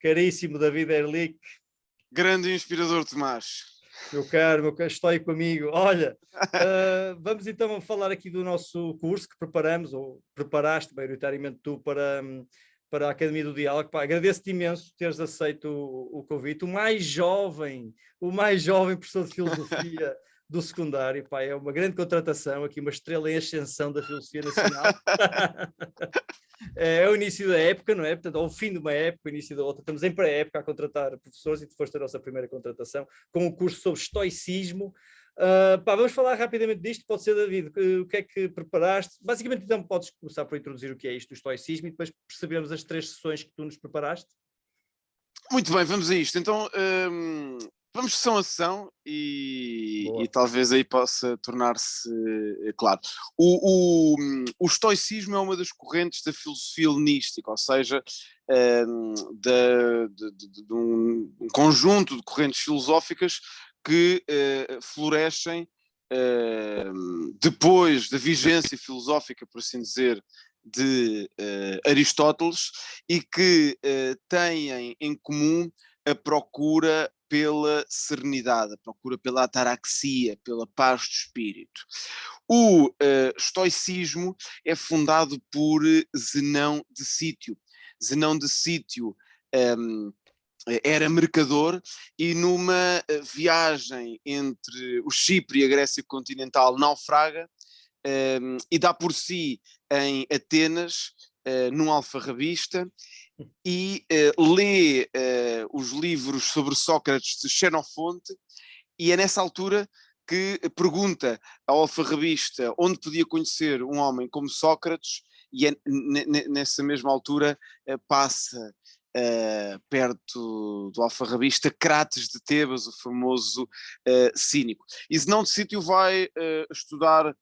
caríssimo David Erlich. Grande e inspirador Tomás. Meu caro estoico amigo. Olha, vamos então falar aqui do nosso curso que preparamos, ou preparaste maioritariamente tu para a Academia do Diálogo. Pá, agradeço-te imenso teres aceito o convite. O mais jovem professor de filosofia do secundário. Pá, é uma grande contratação, aqui uma estrela em ascensão da filosofia nacional. É o início da época, não é? Portanto, ao fim de uma época, o início da outra, estamos em pré-época a contratar professores e tu foste a nossa primeira contratação com um curso sobre estoicismo. Vamos falar rapidamente disto, pode ser, David, o que é que preparaste? Basicamente, então, podes começar por introduzir o que é isto, o estoicismo, e depois percebermos as 3 sessões que tu nos preparaste. Muito bem, vamos a isto. Então, vamos sessão a sessão e talvez aí possa tornar-se claro. O estoicismo é uma das correntes da filosofia helenística, ou seja, de um conjunto de correntes filosóficas que florescem depois da vigência filosófica, por assim dizer, de Aristóteles, e que têm em comum a procura pela serenidade, a procura pela ataraxia, pela paz de espírito. O estoicismo é fundado por Zenão de Cítio. Zenão de Cítio era mercador e numa viagem entre o Chipre e a Grécia continental naufraga e dá por si em Atenas, num alfarrabista, e lê os livros sobre Sócrates de Xenofonte, e é nessa altura que pergunta ao alfarrabista onde podia conhecer um homem como Sócrates, e é nessa mesma altura passa perto do alfarrabista Crates de Tebas, o famoso cínico. E Zenão de Cítio vai estudar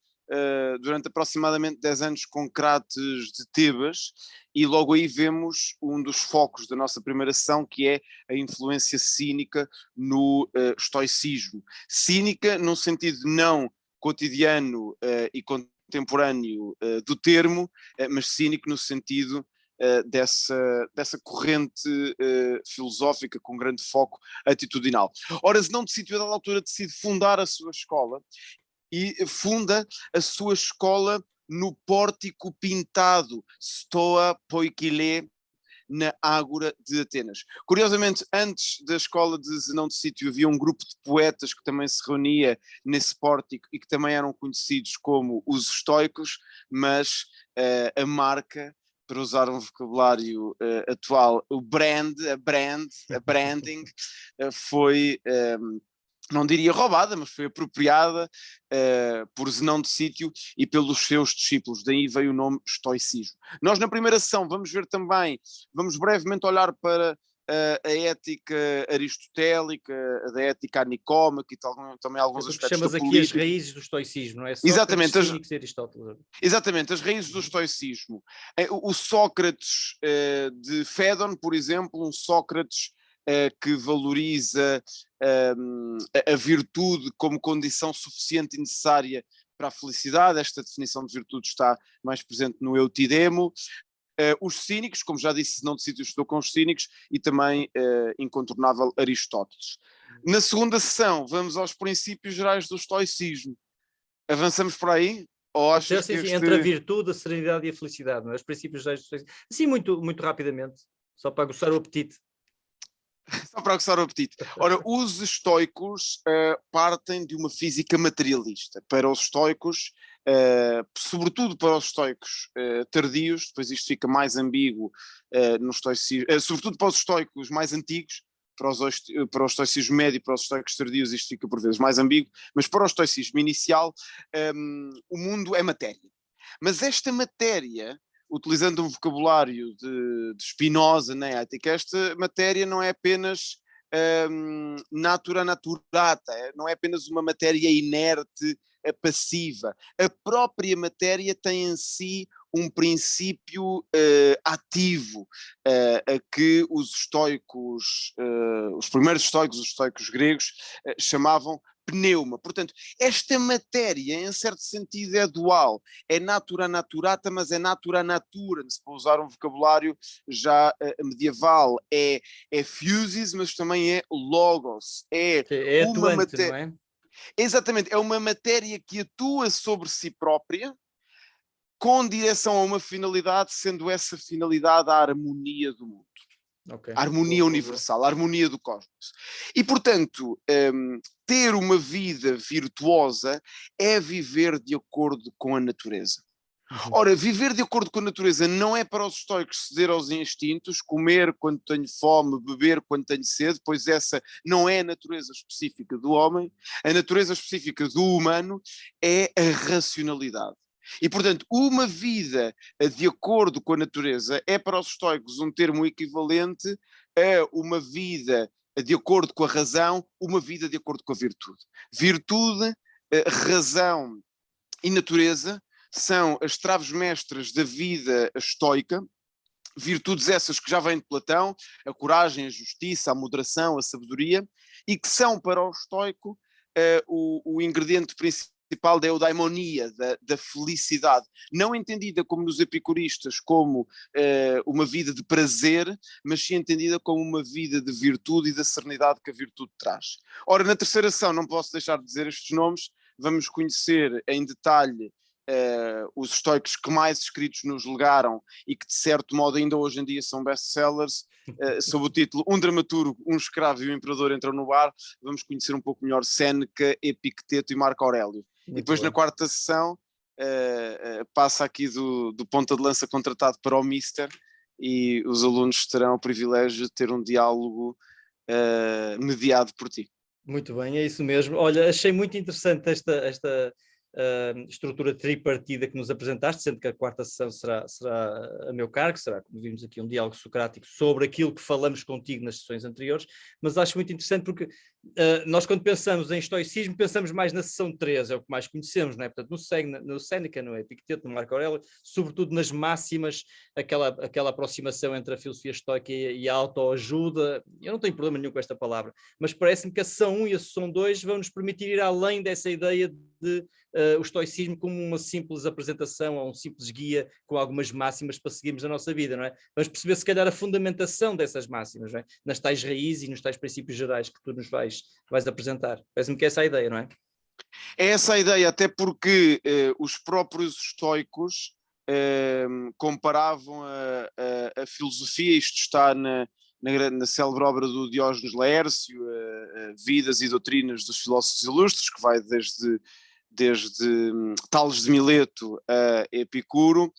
durante aproximadamente 10 anos com Crates de Tebas, e logo aí vemos um dos focos da nossa primeira sessão, que é a influência cínica no estoicismo. Cínica num sentido não cotidiano e contemporâneo do termo, mas cínico no sentido dessa corrente filosófica com grande foco atitudinal. Ora, Zenão de Cítio, a dada altura, decide fundar a sua escola, e funda a sua escola no pórtico pintado Stoa Poikile, na Ágora de Atenas. Curiosamente, antes da escola de Zenão de Cítio havia um grupo de poetas que também se reunia nesse pórtico e que também eram conhecidos como os estoicos, mas a marca, para usar um vocabulário atual, a branding, foi... não diria roubada, mas foi apropriada por Zenão de Cítio e pelos seus discípulos, daí veio o nome estoicismo. Nós na primeira sessão vamos brevemente olhar para a ética aristotélica, da ética nicômaca e também alguns aspectos da política. Chamas aqui as raízes do estoicismo, não é? Exatamente, Cínicos e Aristóteles. Exatamente, as raízes do estoicismo. O Sócrates de Fédon, por exemplo, um Sócrates que valoriza a virtude como condição suficiente e necessária para a felicidade. Esta definição de virtude está mais presente no Eutidemo. Os cínicos, como já disse, Zenão de Cítio estudou com os cínicos, e também incontornável Aristóteles. Na segunda sessão vamos aos princípios gerais do estoicismo. Avançamos por aí? Ou achas que entre a virtude, a serenidade e a felicidade, não é? Os princípios gerais do estoicismo. Assim, muito, muito rapidamente, só para aguçar o apetite. Só para aguçar o apetite. Ora, os estoicos partem de uma física materialista. Para os estoicos, sobretudo para os estoicos tardios, depois isto fica mais ambíguo no estoicismo, sobretudo para os estoicos mais antigos, para o estoicismo médio e para os estoicos tardios isto fica por vezes mais ambíguo, mas para o estoicismo inicial o mundo é matéria. Mas esta matéria, utilizando um vocabulário de Spinoza na ética, esta matéria não é apenas natura naturata, não é apenas uma matéria inerte, passiva. A própria matéria tem em si um princípio ativo, a que os estoicos, os primeiros estoicos, os estoicos gregos, chamavam pneuma. Portanto, esta matéria, em certo sentido, é dual. É natura naturata, mas é natura natura, se for usar um vocabulário já medieval. É physis, mas também é logos. É uma atuante, não matéria. é? Exatamente, é uma matéria que atua sobre si própria, com direção a uma finalidade, sendo essa finalidade a harmonia do mundo. Okay. A harmonia universal, a harmonia do cosmos. E, portanto, ter uma vida virtuosa é viver de acordo com a natureza. Ora, viver de acordo com a natureza não é para os estoicos ceder aos instintos, comer quando tenho fome, beber quando tenho sede, pois essa não é a natureza específica do homem. A natureza específica do humano é a racionalidade. E, portanto, uma vida de acordo com a natureza é para os estoicos um termo equivalente a uma vida de acordo com a razão, uma vida de acordo com a virtude. Virtude, razão e natureza são as traves mestras da vida estoica, virtudes essas que já vêm de Platão, a coragem, a justiça, a moderação, a sabedoria, e que são para o estoico o ingrediente principal da eudaimonia, da felicidade, não entendida como nos epicuristas como uma vida de prazer, mas sim entendida como uma vida de virtude e da serenidade que a virtude traz. Ora, na terceira ação, não posso deixar de dizer estes nomes, vamos conhecer em detalhe os estoicos que mais escritos nos legaram e que de certo modo ainda hoje em dia são best-sellers, sob o título Um Dramaturgo, um Escravo e um Imperador Entram no Bar. Vamos conhecer um pouco melhor Séneca, Epicteto e Marco Aurélio. Muito e depois bem. Na quarta sessão passa aqui do ponta de lança contratado para o Mister, e os alunos terão o privilégio de ter um diálogo mediado por ti. Muito bem, é isso mesmo. Olha, achei muito interessante esta estrutura tripartida que nos apresentaste, sendo que a quarta sessão será a meu cargo, será, como vimos aqui, um diálogo socrático sobre aquilo que falamos contigo nas sessões anteriores, mas acho muito interessante porque nós, quando pensamos em estoicismo, pensamos mais na sessão 3, é o que mais conhecemos, não é? Portanto, no Séneca, no Epicteto, no Marco Aurélio, sobretudo nas máximas, aquela aproximação entre a filosofia estoica e a autoajuda. Eu não tenho problema nenhum com esta palavra, mas parece-me que a sessão 1 e a sessão 2 vão nos permitir ir além dessa ideia de o estoicismo como uma simples apresentação ou um simples guia com algumas máximas para seguirmos a nossa vida, não é? Vamos perceber se calhar a fundamentação dessas máximas, não é? Nas tais raízes e nos tais princípios gerais que tu nos vais apresentar. Parece-me que é essa a ideia, não é? É essa a ideia, até porque os próprios estoicos comparavam a filosofia, isto está na célebre obra do Diógenes Laércio, Vidas e Doutrinas dos Filósofos Ilustres, que vai desde Tales de Mileto a Epicuro,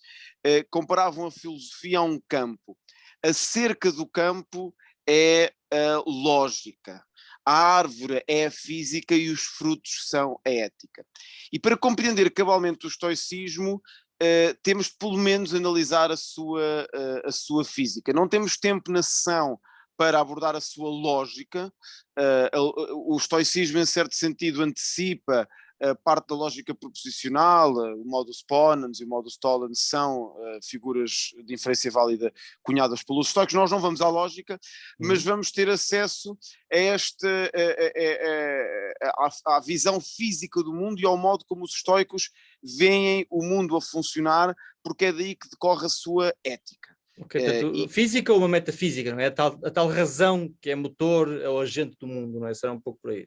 comparavam a filosofia a um campo. A cerca do campo é a lógica, a árvore é a física e os frutos são a ética. E para compreender cabalmente o estoicismo, temos de pelo menos analisar a sua física. Não temos tempo na sessão para abordar a sua lógica. O estoicismo, em certo sentido, antecipa a parte da lógica proposicional. O modus ponens e o modus tollens são figuras de inferência válida cunhadas pelos estoicos. Nós não vamos à lógica, mas vamos ter acesso à visão física do mundo e ao modo como os estoicos veem o mundo a funcionar, porque é daí que decorre a sua ética. Okay, portanto, física ou uma metafísica, não é? A tal razão que é motor ou agente do mundo, não é? Será um pouco por aí.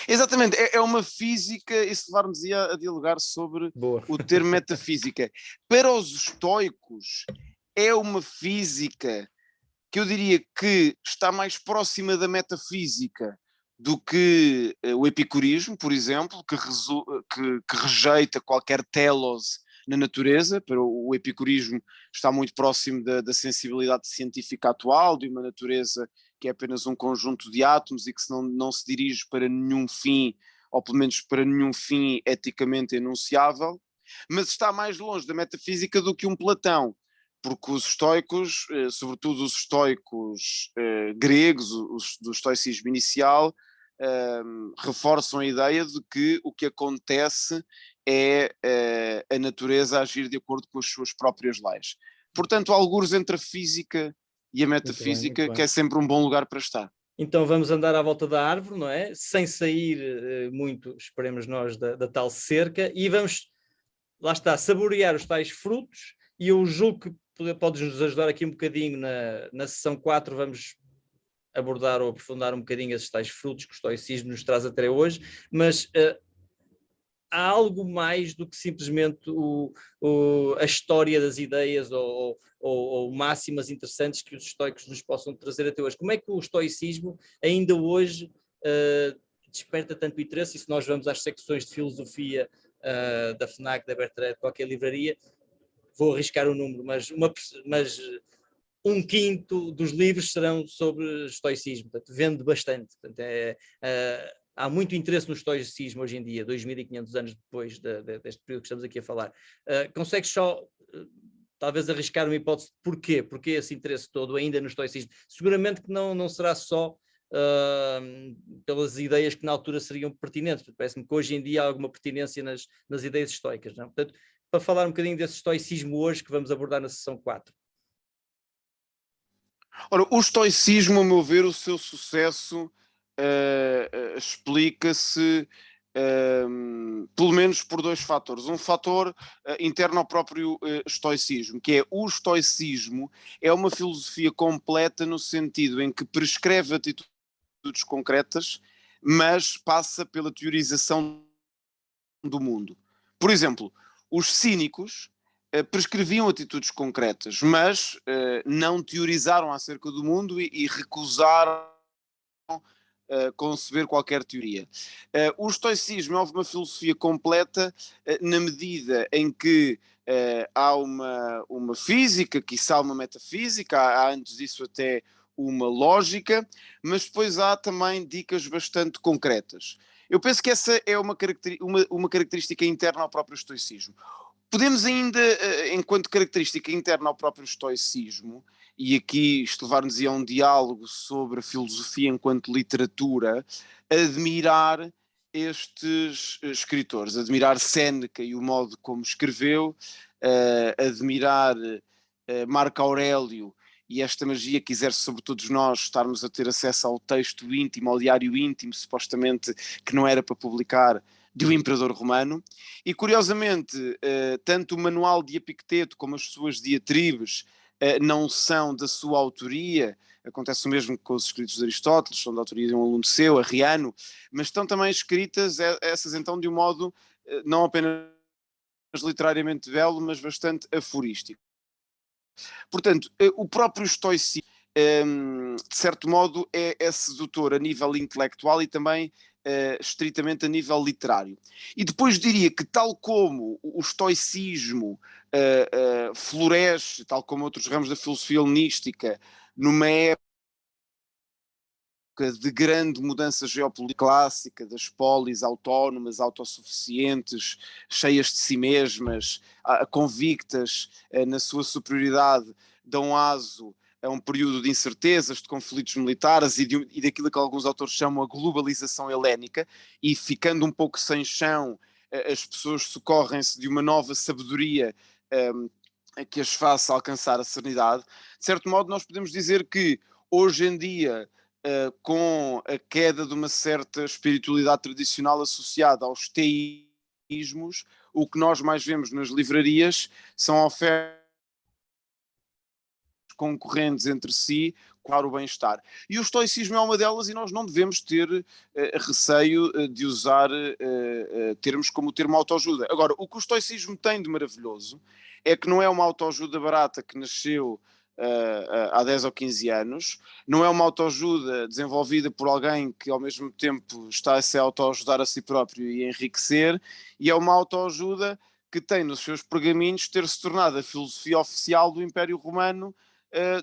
Exatamente, é uma física, isso levar-nos-ia a dialogar sobre o termo metafísica. Para os estoicos, é uma física que eu diria que está mais próxima da metafísica do que o epicurismo, por exemplo, que rejeita qualquer telos na natureza. Para o epicurismo está muito próximo da sensibilidade científica atual, de uma natureza que é apenas um conjunto de átomos e que não se dirige para nenhum fim, ou pelo menos para nenhum fim eticamente enunciável, mas está mais longe da metafísica do que um Platão, porque os estoicos, sobretudo os estoicos gregos, do estoicismo inicial, reforçam a ideia de que o que acontece é a natureza agir de acordo com as suas próprias leis. Portanto, há algures entre a física e a metafísica, muito bem. que é sempre um bom lugar para estar. Então vamos andar à volta da árvore, não é? Sem sair muito, esperemos nós, da tal cerca, e vamos, lá está, saborear os tais frutos, e eu julgo que podes nos ajudar aqui um bocadinho na sessão 4, vamos abordar ou aprofundar um bocadinho esses tais frutos que o estoicismo nos traz até hoje, mas há algo mais do que simplesmente a história das ideias ou máximas interessantes que os estoicos nos possam trazer até hoje. Como é que o estoicismo ainda hoje desperta tanto interesse? E se nós vamos às secções de filosofia da FNAC, da Bertrand, de qualquer livraria, vou arriscar o número, mas um quinto dos livros serão sobre estoicismo, portanto, vende bastante. Portanto, há muito interesse no estoicismo hoje em dia, 2500 anos depois deste período que estamos aqui a falar. Consegues só, talvez, arriscar uma hipótese de porquê? Porquê esse interesse todo ainda no estoicismo? Seguramente que não será só pelas ideias que na altura seriam pertinentes. Parece-me que hoje em dia há alguma pertinência nas ideias estoicas, não? Portanto, para falar um bocadinho desse estoicismo hoje que vamos abordar na sessão 4. Ora, o estoicismo, a meu ver, o seu sucesso explica-se pelo menos por dois fatores. Um fator interno ao próprio estoicismo, que é o estoicismo é uma filosofia completa no sentido em que prescreve atitudes concretas, mas passa pela teorização do mundo. Por exemplo, os cínicos prescreviam atitudes concretas, mas não teorizaram acerca do mundo e recusaram conceber qualquer teoria. O estoicismo é uma filosofia completa na medida em que há uma física, quiçá uma metafísica, há antes disso até uma lógica, mas depois há também dicas bastante concretas. Eu penso que essa é uma característica interna ao próprio estoicismo. Podemos ainda, enquanto característica interna ao próprio estoicismo, e aqui isto levar-nos a um diálogo sobre a filosofia enquanto literatura, admirar estes escritores, admirar Séneca e o modo como escreveu, admirar Marco Aurélio e esta magia que exerce sobre todos nós, estarmos a ter acesso ao texto íntimo, ao diário íntimo, supostamente que não era para publicar, de um imperador romano. E curiosamente, tanto o manual de Epicteto como as suas diatribes não são da sua autoria. Acontece o mesmo com os escritos de Aristóteles, são da autoria de um aluno seu, Arriano, mas estão também escritas essas então de um modo não apenas literariamente belo, mas bastante aforístico. Portanto, o próprio estoicismo, de certo modo, é sedutor a nível intelectual e também estritamente a nível literário. E depois diria que, tal como o estoicismo floresce, tal como outros ramos da filosofia helenística, numa época de grande mudança geopolítica clássica, das polis autónomas, autossuficientes, cheias de si mesmas, convictas na sua superioridade, dão aso a um período de incertezas, de conflitos militares e daquilo que alguns autores chamam a globalização helénica, e ficando um pouco sem chão, as pessoas socorrem-se de uma nova sabedoria que as faça alcançar a serenidade. De certo modo, nós podemos dizer que hoje em dia, com a queda de uma certa espiritualidade tradicional associada aos teísmos, o que nós mais vemos nas livrarias são ofertas concorrentes entre si para o bem-estar. E o estoicismo é uma delas, e nós não devemos ter receio de usar termos como o termo autoajuda. Agora, o que o estoicismo tem de maravilhoso é que não é uma autoajuda barata que nasceu há 10 ou 15 anos, não é uma autoajuda desenvolvida por alguém que ao mesmo tempo está a se autoajudar a si próprio e a enriquecer, e é uma autoajuda que tem nos seus pergaminhos ter-se tornado a filosofia oficial do Império Romano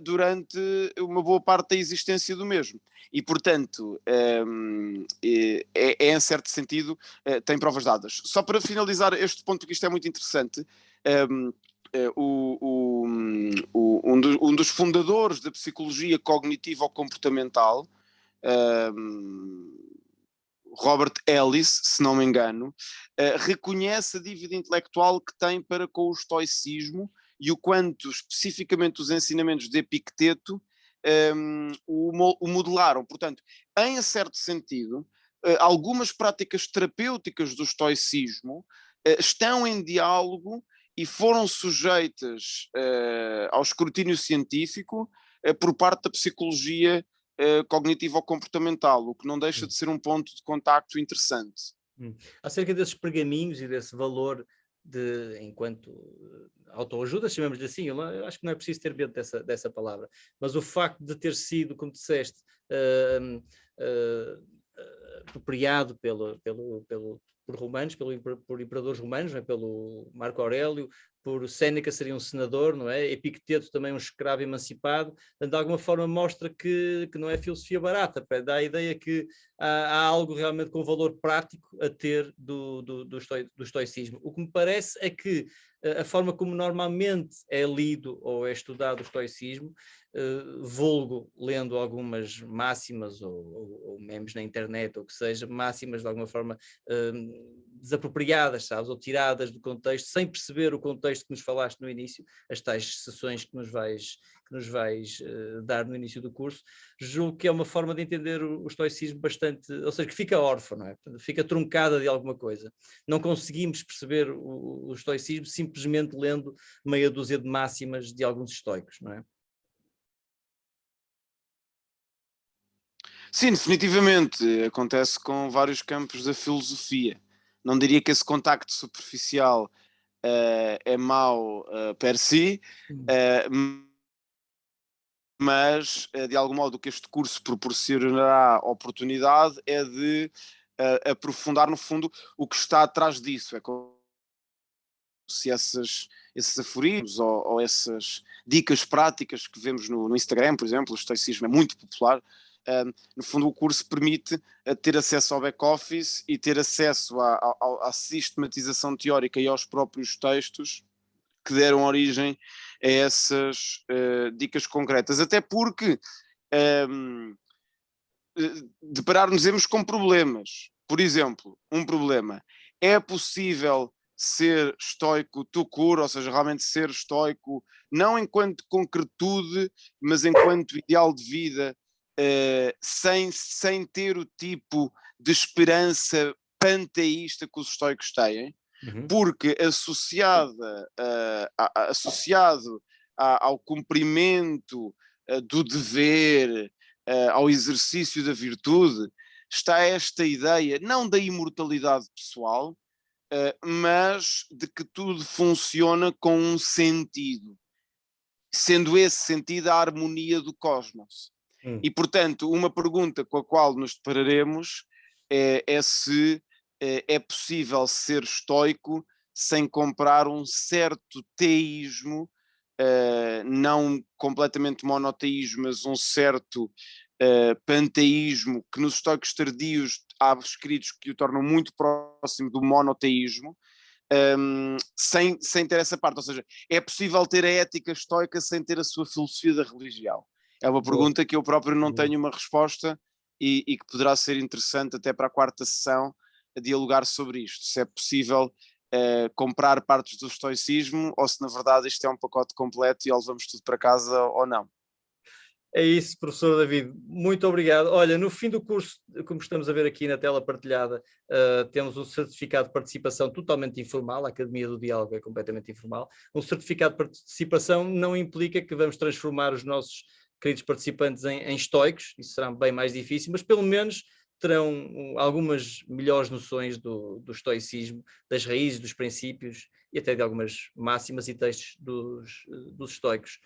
durante uma boa parte da existência do mesmo. E, portanto, em certo sentido, tem provas dadas. Só para finalizar este ponto, porque isto é muito interessante, um dos fundadores da psicologia cognitivo-comportamental, Robert Ellis, se não me engano, reconhece a dívida intelectual que tem para com o estoicismo e o quanto especificamente os ensinamentos de Epicteto o modelaram. Portanto, em certo sentido, algumas práticas terapêuticas do estoicismo estão em diálogo e foram sujeitas ao escrutínio científico por parte da psicologia cognitivo-comportamental, o que não deixa de ser um ponto de contacto interessante. Acerca desses pergaminhos e desse valor enquanto autoajuda, chamamos-lhe assim, eu acho que não é preciso ter medo dessa palavra, mas o facto de ter sido, como disseste, apropriado por romanos, por imperadores romanos, não é? Pelo Marco Aurélio, por Séneca seria um senador, não é? Epicteto também um escravo emancipado, de alguma forma mostra que não é filosofia barata, dá a ideia que há algo realmente com valor prático a ter do estoicismo. O que me parece é que a forma como normalmente é lido ou é estudado o estoicismo, vulgo lendo algumas máximas ou memes na internet, ou que seja, máximas de alguma forma desapropriadas, sabes, ou tiradas do contexto, sem perceber o contexto que nos falaste no início, as tais sessões que nos vais dar no início do curso. Julgo que é uma forma de entender o estoicismo bastante, ou seja, que fica órfã, não é? Fica truncada de alguma coisa. Não conseguimos perceber o estoicismo simplesmente lendo meia dúzia de máximas de alguns estoicos, não é? Sim, definitivamente. Acontece com vários campos da filosofia. Não diria que esse contacto superficial é mau per si, mas de algum modo o que este curso proporcionará oportunidade é de aprofundar no fundo o que está atrás disso. É como se esses aforismos ou essas dicas práticas que vemos no Instagram, por exemplo, o estoicismo é muito popular. No fundo, o curso permite ter acesso ao back-office e ter acesso à sistematização teórica e aos próprios textos que deram origem a essas dicas concretas. Até porque deparar-nos com problemas. Por exemplo, um problema. É possível ser estoico tout court, ou seja, realmente ser estoico, não enquanto concretude, mas enquanto ideal de vida, sem ter o tipo de esperança panteísta que os estoicos têm, porque associado ao cumprimento do dever, ao exercício da virtude, está esta ideia, não da imortalidade pessoal, mas de que tudo funciona com um sentido, sendo esse sentido a harmonia do cosmos. E, portanto, uma pergunta com a qual nos depararemos é se é possível ser estoico sem comprar um certo teísmo, não completamente monoteísmo, mas um certo panteísmo, que nos estoicos tardios há escritos que o tornam muito próximo do monoteísmo, sem ter essa parte. Ou seja, é possível ter a ética estoica sem ter a sua filosofia da religião? É uma pergunta que eu próprio não tenho uma resposta e que poderá ser interessante até para a quarta sessão a dialogar sobre isto. Se é possível comprar partes do estoicismo ou se na verdade isto é um pacote completo e ou levamos tudo para casa ou não. É isso, professor David, muito obrigado. Olha, no fim do curso, como estamos a ver aqui na tela partilhada, temos um certificado de participação totalmente informal, a Academia do Diálogo é completamente informal. Um certificado de participação não implica que vamos transformar os nossos queridos participantes em estoicos, isso será bem mais difícil, mas pelo menos terão algumas melhores noções do estoicismo, das raízes, dos princípios e até de algumas máximas e textos dos estoicos.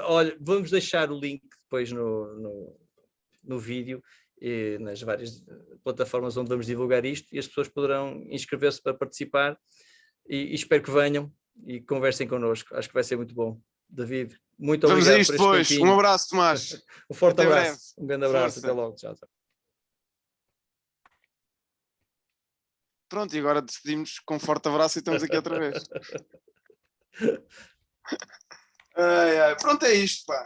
Olha, vamos deixar o link depois no vídeo e nas várias plataformas onde vamos divulgar isto e as pessoas poderão inscrever-se para participar e espero que venham e conversem connosco. Acho que vai ser muito bom. David, muito Vamos obrigado a isto por este depois. tempinho. Um abraço, Tomás. Um forte Até abraço. breve. Um grande abraço. Força. Até logo. Tchau, tchau. Pronto, e agora decidimos com um forte abraço e estamos aqui outra vez. Pronto, é isto, pá.